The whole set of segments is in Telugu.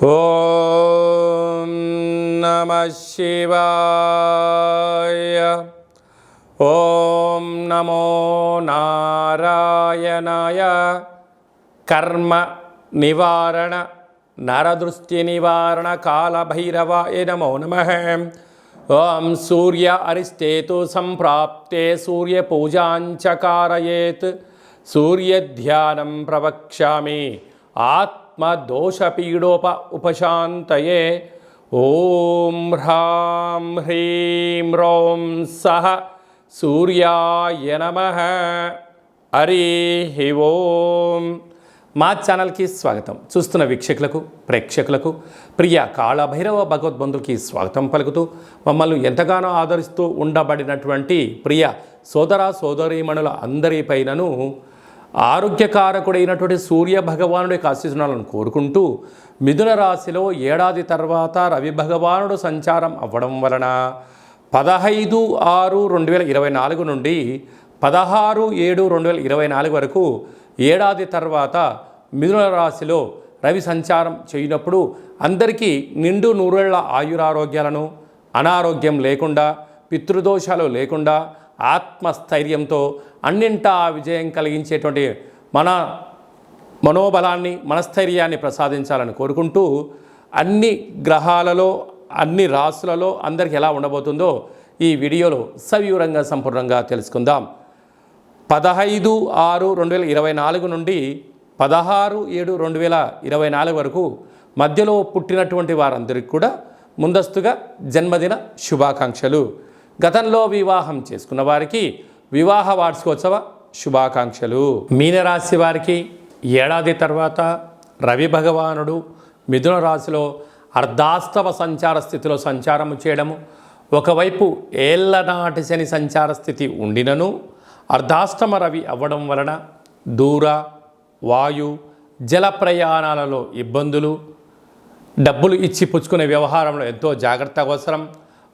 ఓం నమః శివాయ. ఓం నమో నారాయణాయ. కర్మ నివారణ నరదృష్టి నివారణ కాళభైరవాయ నమో నమః. ఓం సూర్య అరిష్టేతు సంప్రాప్తే సూర్యపూజాంచ కారయేత్. సూర్యధ్యానం ప్రవక్ష్యామి ఆత్మదోషపీడోప ఉపశాంతయే. ఓం హ్రాం హ్రీం రోం సహ సూర్యాయ నమః. హరి ఓం. మా ఛానల్కి స్వాగతం. చూస్తున్న వీక్షకులకు ప్రేక్షకులకు ప్రియ కాళభైరవ భగవద్బంధులకి స్వాగతం పలుకుతూ మమ్మల్ని ఎంతగానో ఆదరిస్తూ ఉండబడినటువంటి ప్రియ సోదర సోదరీమణుల అందరిపైనను ఆరోగ్యకారకుడైనటువంటి సూర్య భగవానుడి యొక్క ఆశీస్సులను కోరుకుంటూ మిథున రాశిలో ఏడాది తర్వాత రవి భగవానుడు సంచారం అవ్వడం వలన 15/6/2024 నుండి 16/7/2024 వరకు ఏడాది తర్వాత మిథున రాశిలో రవి సంచారం చేయనప్పుడు అందరికీ నిండు నూరేళ్ల ఆయురారోగ్యాలను, అనారోగ్యం లేకుండా, పితృదోషాలు లేకుండా, ఆత్మస్థైర్యంతో అన్నింటా విజయం కలిగించేటువంటి మనోబలాన్ని, మనస్థైర్యాన్ని ప్రసాదించాలని కోరుకుంటూ అన్ని గ్రహాలలో, అన్ని రాశులలో అందరికీ ఎలా ఉండబోతుందో ఈ వీడియోలో సవివరంగా సంపూర్ణంగా తెలుసుకుందాం. 15/6/2024 నుండి 16/7/2024 వరకు మధ్యలో పుట్టినటువంటి వారందరికీ కూడా ముందస్తుగా జన్మదిన శుభాకాంక్షలు. గతంలో వివాహం చేసుకున్న వారికి వివాహ వార్షికోత్సవ శుభాకాంక్షలు. మీనరాశి వారికి ఏడాది తర్వాత రవి భగవానుడు మిథున రాశిలో అర్ధాస్తవ సంచార స్థితిలో సంచారము చేయడము, ఒకవైపు ఏళ్లనాటి శని సంచార స్థితి ఉండినను అర్ధాష్టమ రవి అవ్వడం వలన దూర, వాయు, జల ప్రయాణాలలో ఇబ్బందులు, డబ్బులు ఇచ్చి పుచ్చుకునే వ్యవహారంలో ఎంతో జాగ్రత్త అవసరం.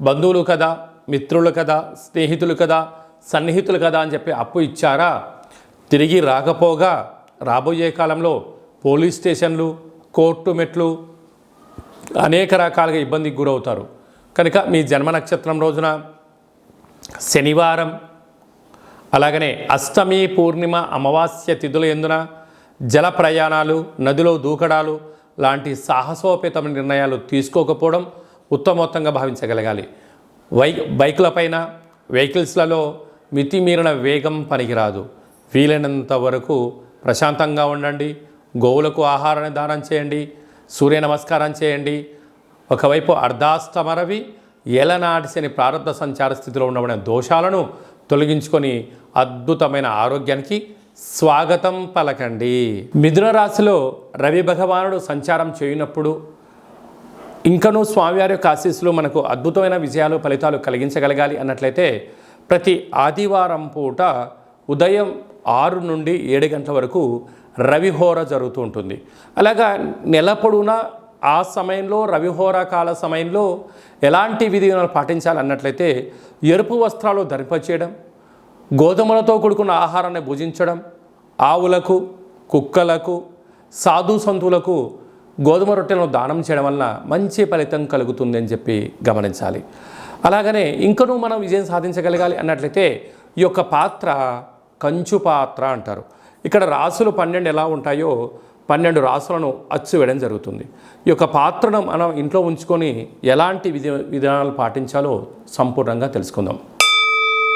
బంధువులు కదా, మిత్రులు కదా, స్నేహితులు కదా, సన్నిహితులు కదా అని చెప్పి అప్పు ఇచ్చారా, తిరిగి రాకపోగా రాబోయే కాలంలో పోలీస్ స్టేషన్లు, కోర్టు మెట్లు అనేక రకాలుగా ఇబ్బందికి గురవుతారు. కనుక మీ జన్మ నక్షత్రం రోజున శనివారం, అలాగనే అష్టమి, పూర్ణిమ, అమావాస్య తిథుల యందున జల ప్రయాణాలు, నదిలో దూకడాలు లాంటి సాహసోపేతమైన నిర్ణయాలు తీసుకోకపోవడం ఉత్తమోత్తంగా భావించగలగాలి. బైకులపైన, వెహికల్స్లలో మితిమీరిన వేగం పనికిరాదు. వీలైనంత వరకు ప్రశాంతంగా ఉండండి. గోవులకు ఆహారాన్ని దానం చేయండి. సూర్య నమస్కారం చేయండి. ఒకవైపు అర్ధాష్టమరవి ఏలనాటి శని ప్రారంభ సంచార స్థితిలో ఉండబడిన దోషాలను తొలగించుకొని అద్భుతమైన ఆరోగ్యానికి స్వాగతం పలకండి. మిథున రాశిలో రవి భగవానుడు సంచారం చేయనప్పుడు ఇంకనూ స్వామివారి యొక్క ఆశీస్సులు మనకు అద్భుతమైన విజయాలు, ఫలితాలు కలిగించగలగాలి అన్నట్లయితే ప్రతి ఆదివారం పూట ఉదయం 6 నుండి 7 గంటల వరకు రవిహోర జరుగుతూ ఉంటుంది. అలాగా నెల పొడవునా ఆ సమయంలో రవిహోర కాల సమయంలో ఎలాంటి విధానాలు పాటించాలి అన్నట్లయితే ఎరుపు వస్త్రాలు ధరింపచేయడం, గోధుమలతో కూడుకున్న ఆహారాన్ని భుజించడం, ఆవులకు, కుక్కలకు, సాధు సంతులకు గోధుమ రొట్టెలను దానం చేయడం వలన మంచి ఫలితం కలుగుతుంది అని చెప్పి గమనించాలి. అలాగనే ఇంకనూ మనం విజయం సాధించగలగాలి అన్నట్లయితే ఈ యొక్క పాత్ర కంచు పాత్ర అంటారు. ఇక్కడ రాసులు 12 ఎలా ఉంటాయో 12 రాసులను అచ్చు వేయడం జరుగుతుంది. ఈ యొక్క పాత్రను మనం ఇంట్లో ఉంచుకొని ఎలాంటి విధానాలు పాటించాలో సంపూర్ణంగా తెలుసుకుందాం.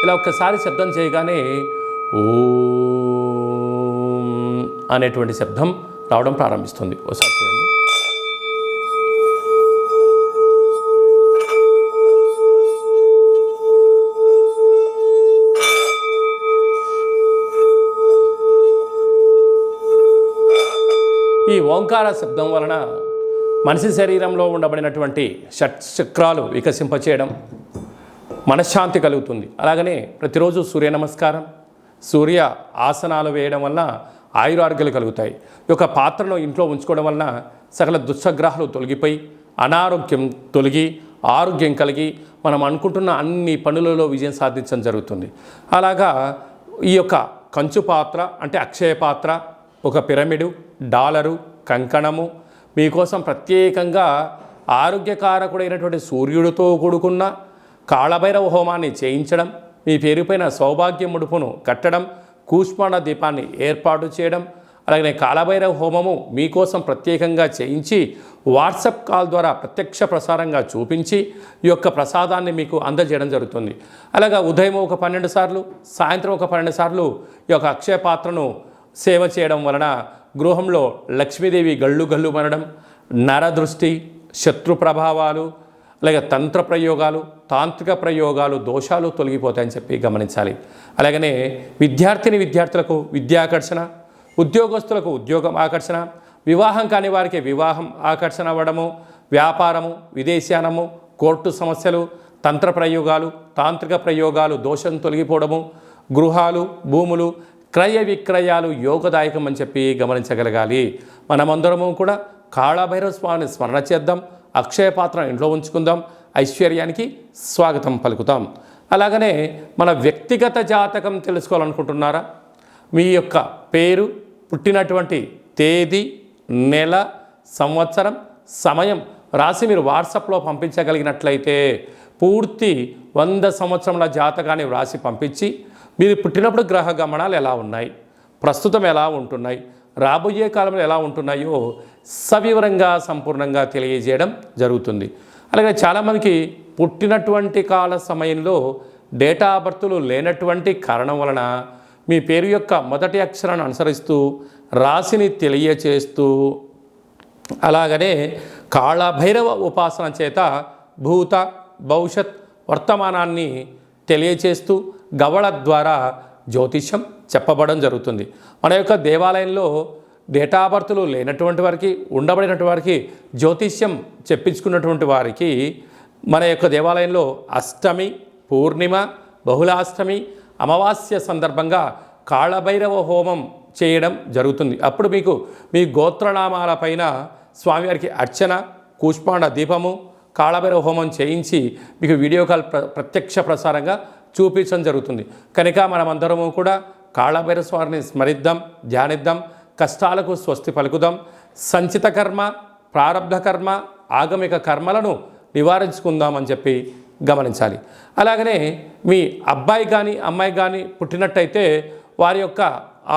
ఇలా ఒక్కసారి శబ్దం చేయగానే ఓం అనేటువంటి శబ్దం రావడం ప్రారంభిస్తుంది. ఒకసారి చూడండి. ఈ ఓంకార శబ్దం వలన మనిషి శరీరంలో ఉండబడినటువంటి షట్చక్రాలు వికసింపచేయడం, మనశ్శాంతి కలుగుతుంది. అలాగనే ప్రతిరోజు సూర్య నమస్కారం, సూర్య ఆసనాలు వేయడం వలన ఆయురారోగ్యాలు కలుగుతాయి. ఈ యొక్క పాత్రను ఇంట్లో ఉంచుకోవడం వలన సకల దుశ్శగ్రహాలు తొలగిపోయి అనారోగ్యం తొలగి ఆరోగ్యం కలిగి మనం అనుకుంటున్న అన్ని పనులలో విజయం సాధించడం జరుగుతుంది. అలాగా ఈ యొక్క కంచు పాత్ర అంటే అక్షయ పాత్ర, ఒక పిరమిడు, డాలరు, కంకణము, మీకోసం ప్రత్యేకంగా ఆరోగ్యకారకుడైనటువంటి సూర్యుడితో కూడుకున్న కాళభైరవ హోమాన్ని చేయించడం, మీ పేరుపైన సౌభాగ్య ముడుపును కట్టడం, కూష్మాండ దీపాన్ని ఏర్పాటు చేయడం, అలాగే కాళభైరవ హోమము మీకోసం ప్రత్యేకంగా చేయించి వాట్సాప్ కాల్ ద్వారా ప్రత్యక్ష ప్రసారంగా చూపించి ఈ యొక్క ప్రసాదాన్ని మీకు అందజేయడం జరుగుతుంది. అలాగా ఉదయం ఒక 12 సార్లు, సాయంత్రం ఒక 12 సార్లు ఈ యొక్క అక్షయ పాత్రను సేవ చేయడం వలన గృహంలో లక్ష్మీదేవి గళ్ళు గళ్ళు మనడం, నరదృష్టి, శత్రు ప్రభావాలు, అలాగే తంత్ర ప్రయోగాలు, తాంత్రిక ప్రయోగాలు, దోషాలు తొలగిపోతాయని చెప్పి గమనించాలి. అలాగనే విద్యార్థులకు విద్యాకర్షణ, ఉద్యోగస్తులకు ఉద్యోగం ఆకర్షణ, వివాహం కాని వారికి వివాహం ఆకర్షణ అవ్వడము, వ్యాపారము, విదేశానము, కోర్టు సమస్యలు, తంత్ర ప్రయోగాలు, తాంత్రిక ప్రయోగాలు, దోషం తొలగిపోవడము, గృహాలు, భూములు, క్రయ విక్రయాలు యోగదాయకం అని చెప్పి గమనించగలగాలి. మనమందరము కూడా కాళభైరవ స్వామిని స్మరణ చేద్దాం, అక్షయ పాత్ర ఇంట్లో ఉంచుకుందాం, ఐశ్వర్యానికి స్వాగతం పలుకుతాం. అలాగనే మన వ్యక్తిగత జాతకం తెలుసుకోవాలనుకుంటున్నారా? మీ యొక్క పేరు, పుట్టినటువంటి తేదీ, నెల, సంవత్సరం, సమయం రాసి మీరు వాట్సాప్లో పంపించగలిగినట్లయితే పూర్తి 100 సంవత్సరముల జాతకాన్ని వ్రాసి పంపించి మీరు పుట్టినప్పుడు గ్రహ గమనాలు ఎలా ఉన్నాయి, ప్రస్తుతం ఎలా ఉంటున్నాయి, రాబోయే కాలంలో ఎలా ఉంటున్నాయో సవివరంగా సంపూర్ణంగా తెలియజేయడం జరుగుతుంది. అలాగే చాలామందికి పుట్టినటువంటి కాల సమయంలో డేటా ఆఫ్ బర్త్లు లేనటువంటి కారణం వలన మీ పేరు యొక్క మొదటి అక్షరాన్ని అనుసరిస్తూ రాశిని తెలియచేస్తూ అలాగనే కాళభైరవ ఉపాసన చేత భూత భవిష్యత్ వర్తమానాన్ని తెలియచేస్తూ గవళ ద్వారా జ్యోతిష్యం చెప్పబడడం జరుగుతుంది. మన యొక్క దేవాలయంలో డేటా ఆఫ్ బర్త్లు లేనటువంటి వారికి, ఉండబడినటువంటి వారికి జ్యోతిష్యం చెప్పించుకున్నటువంటి వారికి మన యొక్క దేవాలయంలో అష్టమి, పూర్ణిమ, బహుళాష్టమి, అమావాస్య సందర్భంగా కాళభైరవ హోమం చేయడం జరుగుతుంది. అప్పుడు మీకు మీ గోత్రనామాల పైన స్వామివారికి అర్చన, కూష్మాండ దీపము, కాళభైరవ హోమం చేయించి మీకు వీడియో కాల్ ప్రత్యక్ష ప్రసారంగా చూపించడం జరుగుతుంది. కనుక మనమందరము కూడా కాళభైరవ స్వామిని స్మరిద్దాం, ధ్యానిద్దాం, కష్టాలకు స్వస్తి పలుకుదాం, సంచిత కర్మ, ప్రారబ్ధ కర్మ, ఆగమిక కర్మలను నివారించుకుందామని చెప్పి గమనించాలి. అలాగనే మీ అబ్బాయి కానీ అమ్మాయి కానీ పుట్టినట్టయితే వారి యొక్క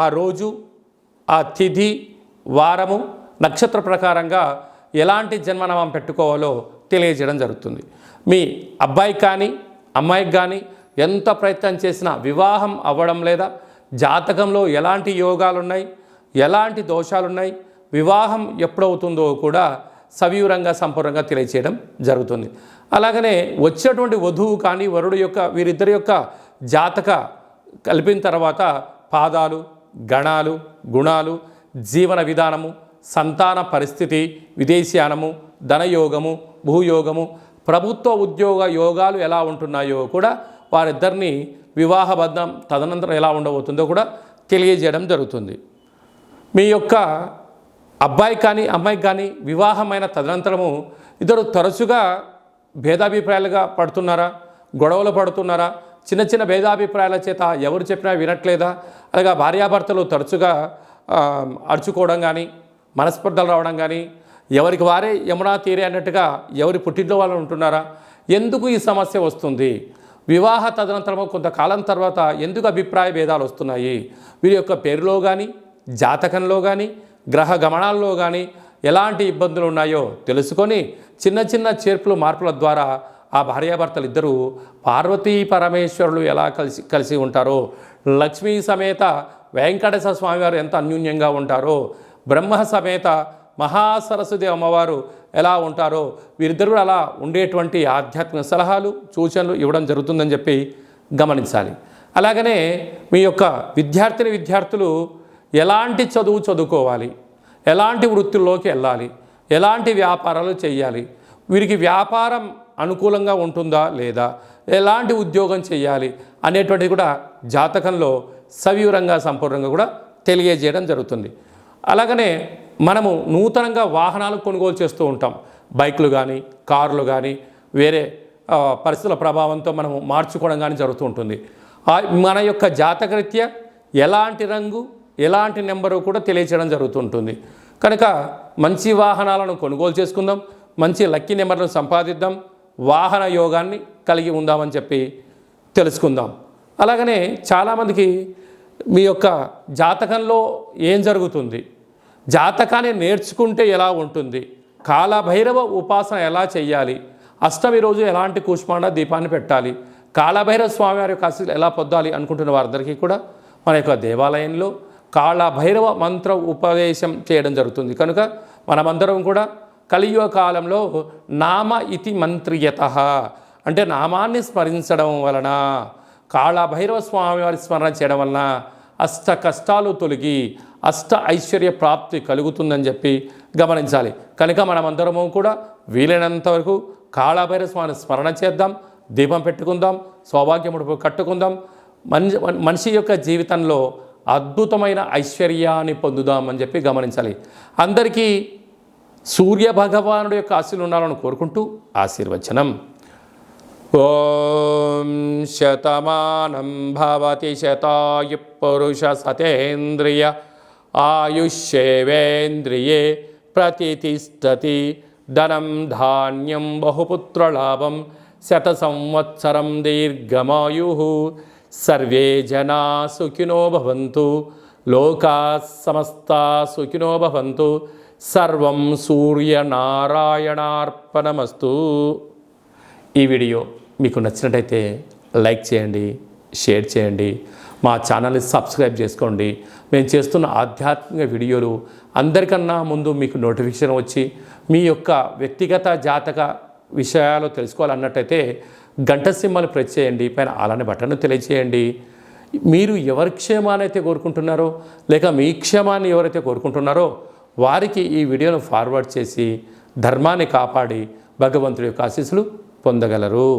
ఆ రోజు, ఆ తిథి, వారము, నక్షత్ర ప్రకారంగా ఎలాంటి జన్మనామం పెట్టుకోవాలో తెలియజేయడం జరుగుతుంది. మీ అబ్బాయికి కానీ అమ్మాయికి కానీ ఎంత ప్రయత్నం చేసినా వివాహం అవ్వడం లేదా, జాతకంలో ఎలాంటి యోగాలు ఉన్నాయి, ఎలాంటి దోషాలు ఉన్నాయి, వివాహం ఎప్పుడవుతుందో కూడా సవివరంగా సంపూర్ణంగా తెలియచేయడం జరుగుతుంది. అలాగనే వచ్చేటువంటి వధువు కానీ వరుడు యొక్క వీరిద్దరి యొక్క జాతక కలిపిన తర్వాత పాదాలు, గణాలు, గుణాలు, జీవన విధానము, సంతాన పరిస్థితి, విదేశీయానము, ధనయోగము, భూయోగము, ప్రభుత్వ ఉద్యోగ యోగాలు ఎలా ఉంటున్నాయో కూడా వారిద్దరిని వివాహబద్ధం తదనంతరం ఎలా ఉండబోతుందో కూడా తెలియజేయడం జరుగుతుంది. మీ యొక్క అబ్బాయి కానీ అమ్మాయికి కానీ వివాహమైన తదనంతరము ఇద్దరు తరచుగా భేదాభిప్రాయాలుగా పడుతున్నారా, గొడవలు పడుతున్నారా, చిన్న చిన్న భేదాభిప్రాయాల చేత ఎవరు చెప్పినా వినట్లేదా, అలాగా భార్యాభర్తలు తరచుగా అరుచుకోవడం కానీ, మనస్పర్ధలు రావడం కానీ, ఎవరికి వారే యమునా తీరే అన్నట్టుగా ఎవరి పుట్టింట్లో వాళ్ళు ఉంటున్నారా, ఎందుకు ఈ సమస్య వస్తుంది, వివాహ తదనంతరము కొంతకాలం తర్వాత ఎందుకు అభిప్రాయ భేదాలు వస్తున్నాయి, వీరి యొక్క పేరులో కానీ, జాతకంలో కానీ, గ్రహ గమనాల్లో కానీ ఎలాంటి ఇబ్బందులు ఉన్నాయో తెలుసుకొని చిన్న చిన్న చేర్పులు మార్పుల ద్వారా ఆ భార్యాభర్తలు ఇద్దరూ పార్వతీ పరమేశ్వరులు ఎలా కలిసి ఉంటారో, లక్ష్మీ సమేత వెంకటేశ్వర స్వామివారు ఎంత అన్యోన్యంగా ఉంటారో, బ్రహ్మ సమేత మహాసరస్వతి అమ్మవారు ఎలా ఉంటారో వీరిద్దరూ అలా ఉండేటువంటి ఆధ్యాత్మిక సలహాలు, సూచనలు ఇవ్వడం జరుగుతుందని చెప్పి గమనించాలి. అలాగనే మీ యొక్క విద్యార్థులు ఎలాంటి చదువు చదువుకోవాలి, ఎలాంటి వృత్తుల్లోకి వెళ్ళాలి, ఎలాంటి వ్యాపారాలు చేయాలి, వీరికి వ్యాపారం అనుకూలంగా ఉంటుందా లేదా, ఎలాంటి ఉద్యోగం చేయాలి అనేటువంటిది కూడా జాతకంలో సవివరంగా సంపూర్ణంగా కూడా తెలియజేయడం జరుగుతుంది. అలాగనే మనము నూతనంగా వాహనాలు కొనుగోలు చేస్తూ ఉంటాం. బైకులు కానీ, కార్లు కానీ, వేరే పరిస్థితుల ప్రభావంతో మనము మార్చుకోవడం కానీ జరుగుతూ ఉంటుంది. మన యొక్క జాతకరీత్యా ఎలాంటి రంగు, ఎలాంటి నెంబరు కూడా తెలియచేయడం జరుగుతుంటుంది. కనుక మంచి వాహనాలను కొనుగోలు చేసుకుందాం, మంచి లక్కీ నెంబర్లను సంపాదిద్దాం, వాహన యోగాన్ని కలిగి ఉందామని చెప్పి తెలుసుకుందాం. అలాగనే చాలామందికి మీ యొక్క జాతకంలో ఏం జరుగుతుంది, జాతకాన్ని నేర్చుకుంటే ఎలా ఉంటుంది, కాలభైరవ ఉపాసన ఎలా చేయాలి, అష్టమి రోజు ఎలాంటి కూష్మాండ దీపాన్ని పెట్టాలి, కాలభైరవ స్వామివారి యొక్క ఆశీస్సులు ఎలా పొందాలి అనుకుంటున్న వారందరికీ కూడా మన యొక్క దేవాలయంలో కాలభైరవ మంత్ర ఉపదేశం చేయడం జరుగుతుంది. కనుక మనమందరం కూడా కలియుగ కాలంలో నామ ఇతి మంత్రియత అంటే నామాన్ని స్మరించడం వలన, కాళభైరవ స్వామివారి స్మరణ చేయడం వలన అష్ట కష్టాలు తొలగి అష్ట ఐశ్వర్య ప్రాప్తి కలుగుతుందని చెప్పి గమనించాలి. కనుక మనమందరము కూడా వీలైనంత వరకు కాళభైరవ స్వామిని స్మరణ చేద్దాం, దీపం పెట్టుకుందాం, సౌభాగ్యముడుపు కట్టుకుందాం, మనిషి యొక్క జీవితంలో అద్భుతమైన ఐశ్వర్యాన్ని పొందుదామని చెప్పి గమనించాలి. అందరికీ సూర్య భగవానుడి యొక్క ఆశీస్సులు ఉండాలని కోరుకుంటూ ఆశీర్వచనం. ఓం శతమానం భవతి శతాయు పురుష సతేంద్రియ ఆయుష్యేవేంద్రియే ప్రతితిష్టతి ధనం ధాన్యం బహుపుత్రలాభం శత సంవత్సరం దీర్ఘమాయు సర్వే జనా సుఖినో భవంతు లోకా సమస్తా సుఖినో భవంతు సర్వం సూర్యనారాయణార్పణమస్తు. ఈ వీడియో మీకు నచ్చినట్టయితే లైక్ చేయండి, షేర్ చేయండి, మా ఛానల్ని సబ్స్క్రైబ్ చేసుకోండి. మేము చేస్తున్న ఆధ్యాత్మిక వీడియోలు అందరికన్నా ముందు మీకు నోటిఫికేషన్ వచ్చి మీ యొక్క వ్యక్తిగత జాతక విషయాలు తెలుసుకోవాలన్నట్టయితే గంట సింబల్ ప్రెస్ చేయండి, పైన అలానే బటన్ను తెలియజేయండి. మీరు ఎవరి క్షేమాన్ని అయితే కోరుకుంటున్నారో లేక మీ క్షేమాన్ని ఎవరైతే కోరుకుంటున్నారో వారికి ఈ వీడియోను ఫార్వర్డ్ చేసి ధర్మాన్ని కాపాడి భగవంతుడి యొక్క ఆశీస్సులు పొందగలరు.